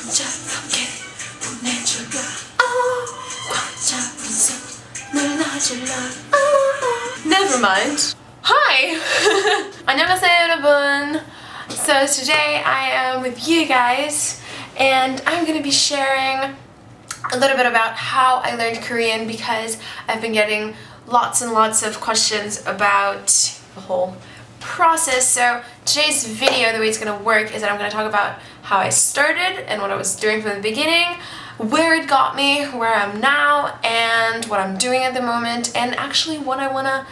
자유롭게 보내줄까 꽉 잡은 손을 놔줄라 Never mind. Hi! 안녕하세요 여러분. So today I am with you guys and I'm going to be sharing a little bit about how I learned Korean because I've been getting lots and lots of questions about the whole process. So today's video, the way it's going to work is that I'm going to talk about how I started and what I was doing from the beginning, where it got me, where I'm now, and what I'm doing at the moment, and actually what I want to,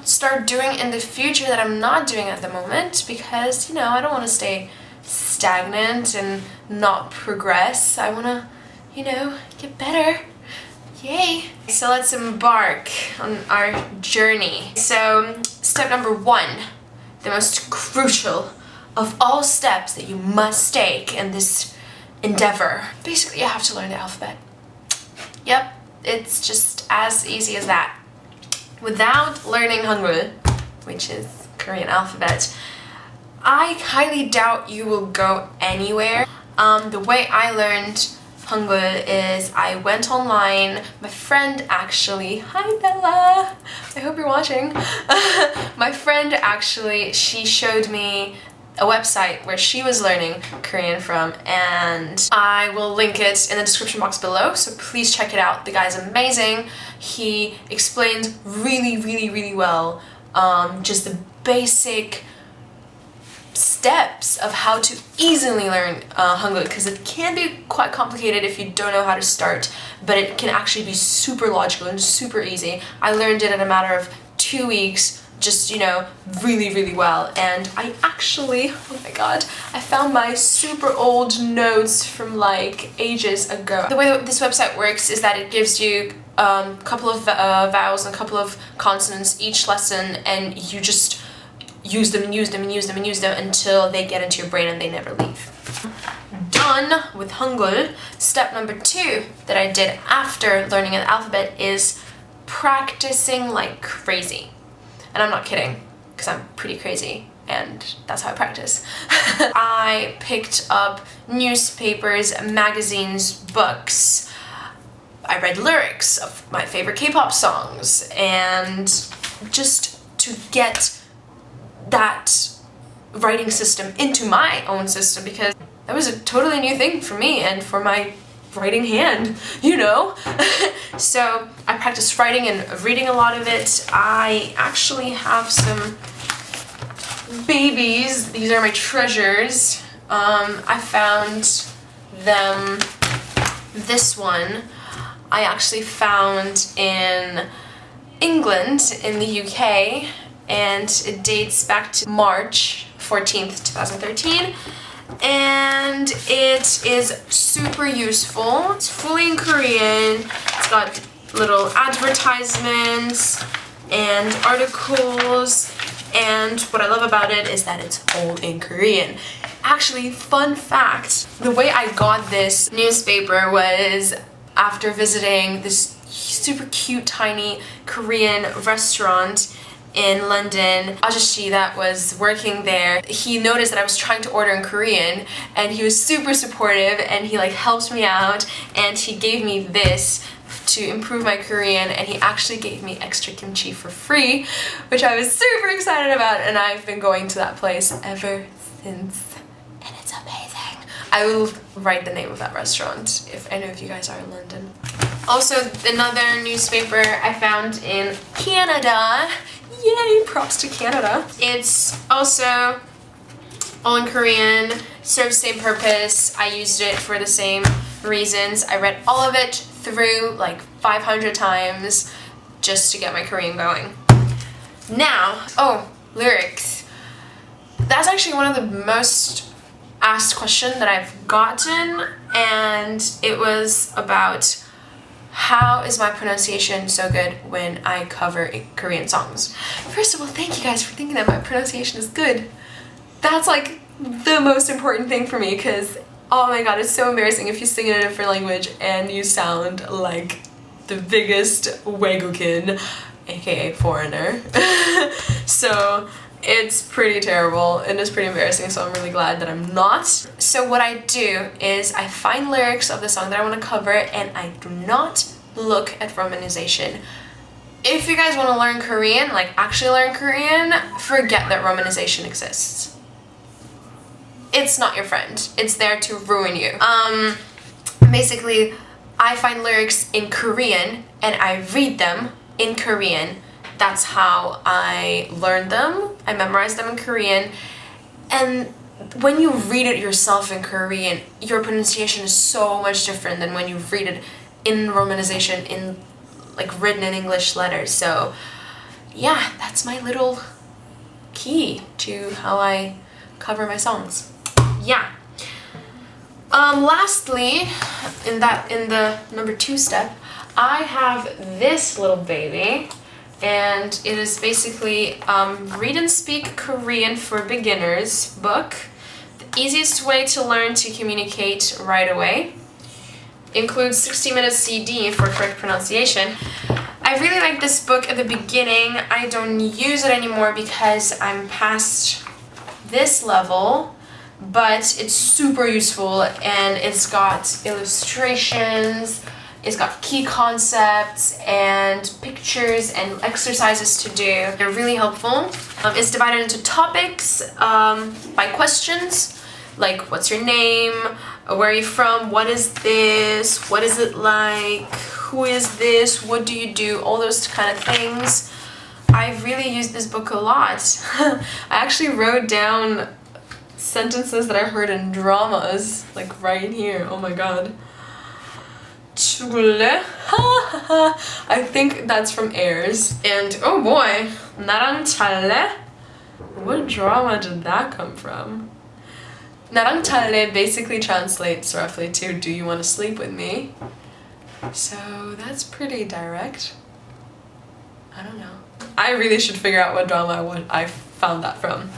start doing in the future that I'm not doing at the moment because, I don't want to stay stagnant and not progress. I want to, get better. Yay! So let's embark on our journey. So step number 1, the most crucial of all steps that you must take in this endeavor. Basically, you have to learn the alphabet. Yep, it's just as easy as that. Without learning Hangul, which is Korean alphabet, I highly doubt you will go anywhere. The way I learned Hangul is I went online. My friend actually, hi Bella, I hope you're watching. My friend actually, she showed me a website where she was learning Korean from, and I will link it in the description box below, so please check it out. The guy's amazing. He explained really well just the basic steps of how to easily learn Hangul, because it can be quite complicated if you don't know how to start, but it can actually be super logical and super easy. I learned it in a matter of 2 weeks, just, really well, and I actually, oh my god, I found my super old notes from like ages ago. The way that this website works is that it gives you a couple of vowels and a couple of consonants each lesson, and you just use them until they get into your brain and they never leave. Done with Hangul. Step number 2 that I did after learning an alphabet is practicing like crazy. And I'm not kidding, because I'm pretty crazy and that's how I practice. I picked up newspapers, magazines, books. I read lyrics of my favorite K-pop songs, and just to get that writing system into my own system, because that was a totally new thing for me and for my writing hand, So I practiced writing and reading a lot of it. I actually have some babies. These are my treasures. I found them. This one I actually found in England, in the UK, and it dates back to March 14th, 2013. And it is super useful. It's fully in Korean. It's got little advertisements and articles, and what I love about it is that it's all in Korean. Actually, fun fact, the way I got this newspaper was after visiting this super cute tiny Korean restaurant in London. Ajashi that was working there, he noticed that I was trying to order in Korean, and he was super supportive, and he helped me out, and he gave me this to improve my Korean, and he actually gave me extra kimchi for free, which I was super excited about, and I've been going to that place ever since, and it's amazing. I will write the name of that restaurant if any of you guys are in London. Also, another newspaper I found in Canada. Yay, props to Canada. It's also all in Korean, serves the same purpose. I used it for the same reasons. I read all of it through like 500 times just to get my Korean going. Now, lyrics. That's actually one of the most asked questions that I've gotten, and it was about how is my pronunciation so good when I cover Korean songs? First of all, thank you guys for thinking that my pronunciation is good. That's like the most important thing for me, because oh my god, it's so embarrassing if you sing in a different language and you sound like the biggest 외국인, aka foreigner. So It's pretty terrible and it's pretty embarrassing, so I'm really glad that I'm not. So what I do is I find lyrics of the song that I want to cover and I do not look at romanization. If you guys want to learn Korean, like actually learn Korean, forget that romanization exists. It's not your friend. It's there to ruin you. Basically, I find lyrics in Korean and I read them in Korean. That's how I learn them. I memorize them in Korean. And when you read it yourself in Korean, your pronunciation is so much different than when you read it in romanization, in like written in English letters. So yeah, that's my little key to how I cover my songs. Yeah. Lastly, in the number 2 step, I have this little baby, and it is basically Read and Speak Korean for Beginners book. The easiest way to learn to communicate right away. Includes 60-minute CD for correct pronunciation. I really like this book at the beginning. I don't use it anymore because I'm past this level. But it's super useful and it's got illustrations, it's got key concepts and pictures and exercises to do. They're really helpful. It's divided into topics by questions, like what's your name, where are you from, what is this, what is it like, who is this, what do you do, all those kind of things. I really used this book a lot. I actually wrote down sentences that I heard in dramas, like right here. Oh my god. 죽을래? I think that's from Airs. And oh boy, 나랑 잘래? What drama did that come from? 나랑 잘래 basically translates roughly to do you want to sleep with me? So that's pretty direct. I don't know. I really should figure out what drama I found that from.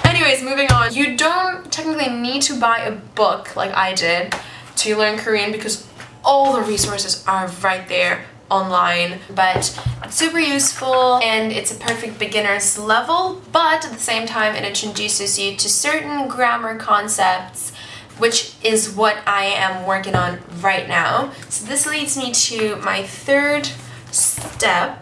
Anyways, moving on. You don't technically need to buy a book like I did to learn Korean because all the resources are right there online, but it's super useful and it's a perfect beginner's level, but at the same time it introduces you to certain grammar concepts, which is what I am working on right now. So this leads me to my 3rd step,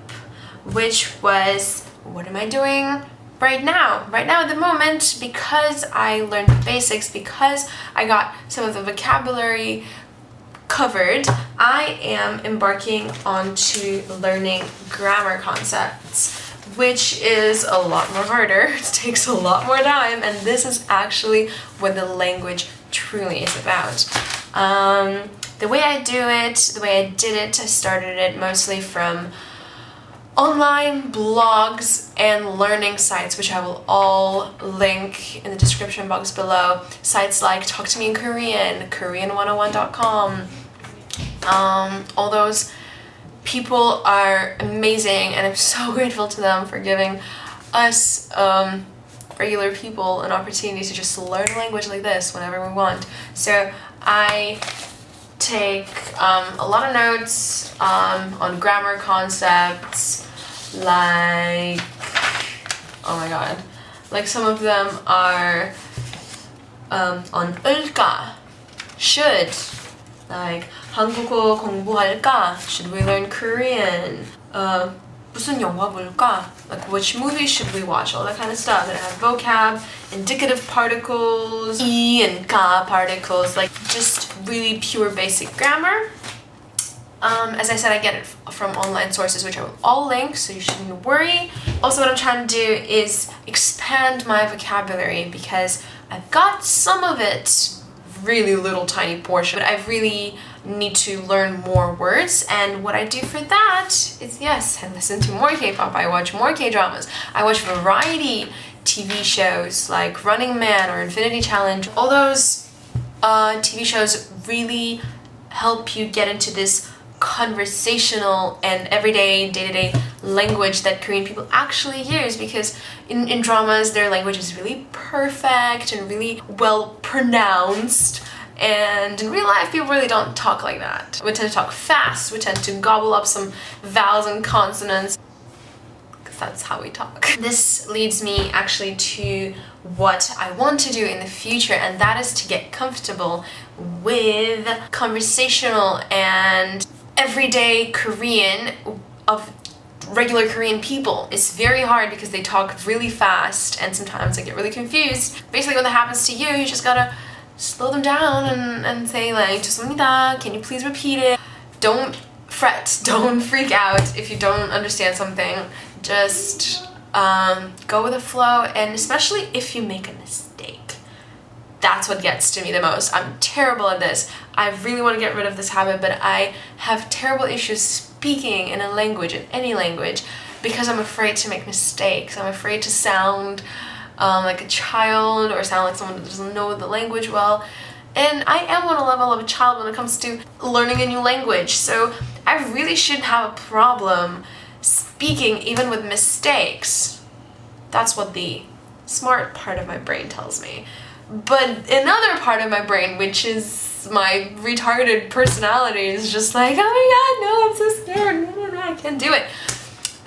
which was, what am I doing right now? Right now at the moment, because I learned the basics, because I got some of the vocabulary covered, I am embarking onto learning grammar concepts, which is a lot more harder. It takes a lot more time, and this is actually what the language truly is about. The way I do it, the way I did it, I started it mostly from online blogs and learning sites, which I will all link in the description box below. Sites like Talk to Me in Korean, Korean101.com. All those people are amazing, and I'm so grateful to them for giving us regular people an opportunity to just learn a language like this whenever we want. So I take a lot of notes on grammar concepts, like, oh my god, like some of them are on 을까, should, like 한국어 공부할까, should we learn Korean, 무슨 영화 볼까, like which movie should we watch, all that kind of stuff. And I have vocab, indicative particles, 이 and ka particles, like just really pure basic grammar. As I said, I get it from online sources, which I will all link, so you shouldn't worry. Also, what I'm trying to do is expand my vocabulary, because I've got some of it, really little tiny portion, but I really need to learn more words. And what I do for that is, yes, I listen to more K-pop, I watch more K-dramas, I watch variety TV shows like Running Man or Infinity Challenge. All those TV shows really help you get into this conversational and everyday, day-to-day language that Korean people actually use, because in dramas their language is really perfect and really well pronounced, and in real life people really don't talk like that. We tend to talk fast, we tend to gobble up some vowels and consonants. because that's how we talk. This leads me actually to what I want to do in the future, and that is to get comfortable with conversational and everyday Korean of regular Korean people. It's very hard because they talk really fast and sometimes I get really confused. Basically when that happens to you, you just gotta slow them down and say like, 죄송합니다, can you please repeat it? Don't fret, don't freak out if you don't understand something. Just go with the flow, and especially if you make a mistake. That's what gets to me the most. I'm terrible at this. I really want to get rid of this habit, but I have terrible issues speaking in a language, in any language, because I'm afraid to make mistakes. I'm afraid to sound like a child or sound like someone that doesn't know the language well. And I am on a level of a child when it comes to learning a new language, so I really shouldn't have a problem speaking even with mistakes. That's what the smart part of my brain tells me. But another part of my brain, which is my retarded personality, is just like, oh my god, no, I'm so scared, no, I can't do it.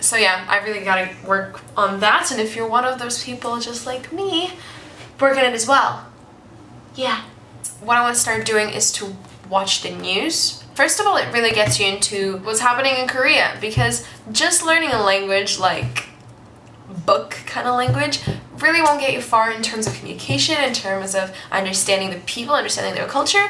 So yeah, I really gotta work on that, and if you're one of those people just like me, work on it as well. Yeah. What I want to start doing is to watch the news. First of all, it really gets you into what's happening in Korea, because just learning a language, like book kind of language, really won't get you far in terms of communication, in terms of understanding the people, understanding their culture.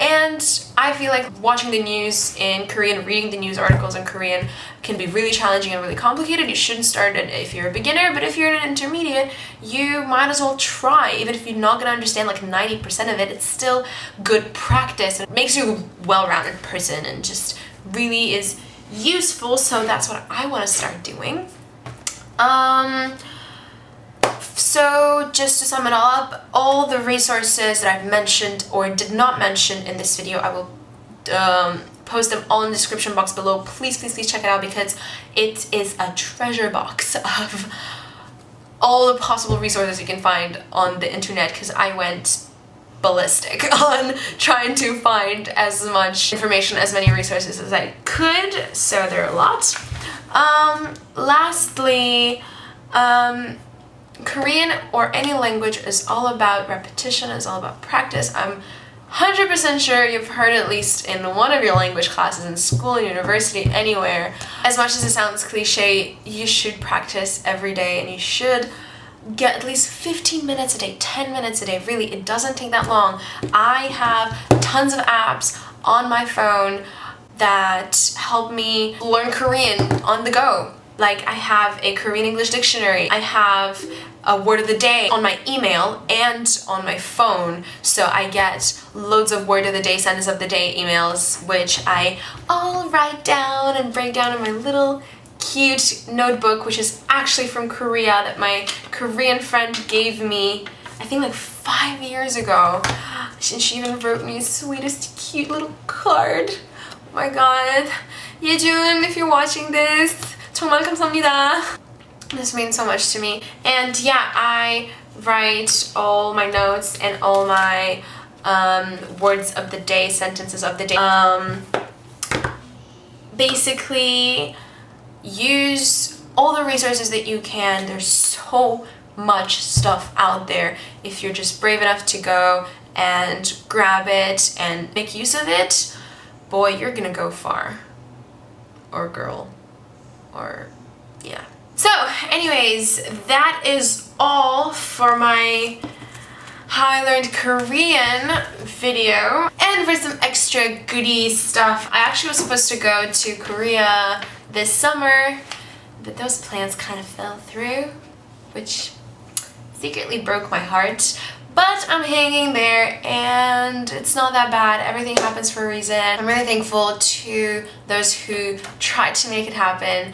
And I feel like watching the news in Korean, reading the news articles in Korean can be really challenging and really complicated. You shouldn't start it if you're a beginner, but if you're an intermediate, you might as well try. Even if you're not gonna understand like 90% of it, it's still good practice. It makes you a well-rounded person and just really is useful, so that's what I want to start doing. So just to sum it all up, all the resources that I've mentioned or did not mention in this video, I will post them all in the description box below. Please, please, please check it out, because it is a treasure box of all the possible resources you can find on the internet, because I went ballistic on trying to find as much information, as many resources as I could, so there are a lot. Lastly, Korean or any language is all about repetition, is all about practice. I'm 100% sure you've heard at least in one of your language classes in school, university, anywhere. As much as it sounds cliche, you should practice every day, and you should get at least 15 minutes a day, 10 minutes a day. Really, it doesn't take that long. I have tons of apps on my phone that help me learn Korean on the go. Like, I have a Korean English dictionary, I have a word of the day on my email and on my phone, so I get loads of word of the day, sentence of the day emails, which I all write down and break down in my little cute notebook, which is actually from Korea, that my Korean friend gave me, I think like 5 years ago. She even wrote me the sweetest cute little card. Oh my god. Yejun, if you're watching this, 정말 감사합니다. This means so much to me. And yeah, I write all my notes and all my words of the day, sentences of the day. Basically, use all the resources that you can. There's so much stuff out there. If you're just brave enough to go and grab it and make use of it, boy, you're gonna go far. Or girl. Or yeah. So anyways, that is all for my how I learned Korean video. And for some extra goodie stuff, I actually was supposed to go to Korea this summer, but those plans kind of fell through, which secretly broke my heart. But I'm hanging there, and it's not that bad. Everything happens for a reason. I'm really thankful to those who tried to make it happen,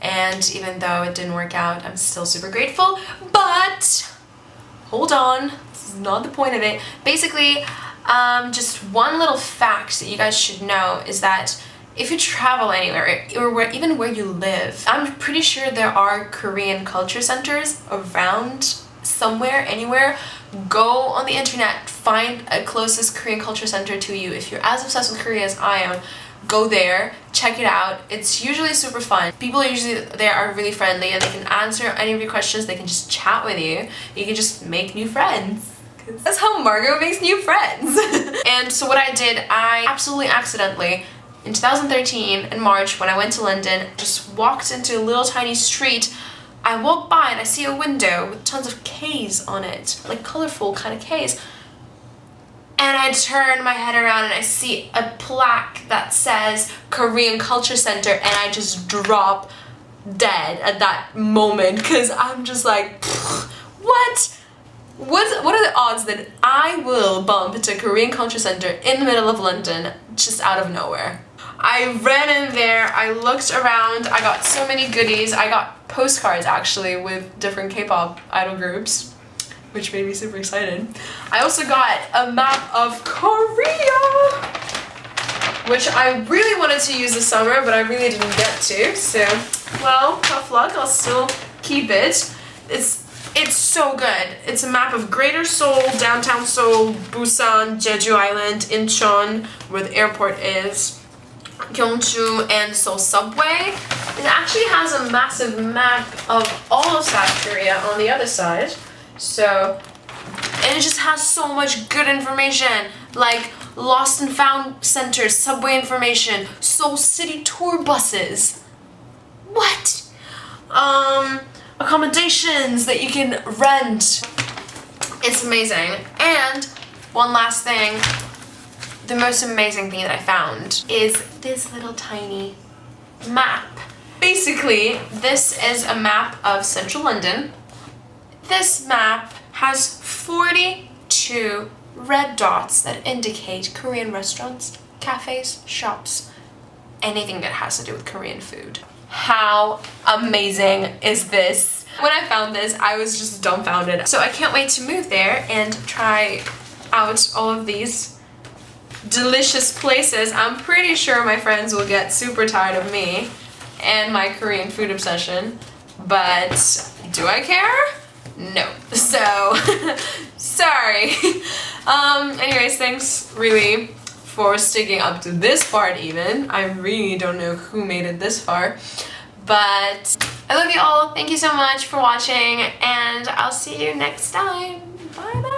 and even though it didn't work out, I'm still super grateful. But hold on, this is not the point of it. Basically, just one little fact that you guys should know is that if you travel anywhere, or even where you live, I'm pretty sure there are Korean culture centers around somewhere, anywhere. Go on the internet, find a closest Korean culture center to you. If you're as obsessed with Korea as I am, go there, check it out. It's usually super fun. People usually there are really friendly and they can answer any of your questions. They can just chat with you. You can just make new friends. That's how Margot makes new friends. And so what I did, I absolutely accidentally, in 2013 in March when I went to London, just walked into a little tiny street. I walk by and I see a window with tons of K's on it, like colorful kind of K's. And I turn my head around and I see a plaque that says Korean Culture Center, and I just drop dead at that moment because I'm just like, what? What are the odds that I will bump into Korean Culture Center in the middle of London just out of nowhere? I ran in there, I looked around, I got so many goodies. I got postcards actually with different K-pop idol groups, which made me super excited. I also got a map of Korea, which I really wanted to use this summer, but I really didn't get to, so, well, tough luck, I'll still keep it. It's so good. It's a map of Greater Seoul, Downtown Seoul, Busan, Jeju Island, Incheon, where the airport is, Gyeongju, and Seoul Subway. It actually has a massive map of all of South Korea on the other side. So, and it just has so much good information, like lost and found centers, subway information, Seoul City tour buses. What? Accommodations that you can rent. It's amazing. And one last thing, the most amazing thing that I found is this little tiny map. Basically, this is a map of central London. This map has 42 red dots that indicate Korean restaurants, cafes, shops, anything that has to do with Korean food. How amazing is this? When I found this, I was just dumbfounded. So I can't wait to move there and try out all of these delicious places. I'm pretty sure my friends will get super tired of me and my Korean food obsession, but do I care? No. So, sorry. Anyways, thanks really for sticking up to this part even. I really don't know who made it this far. But I love you all. Thank you so much for watching, and I'll see you next time. Bye bye.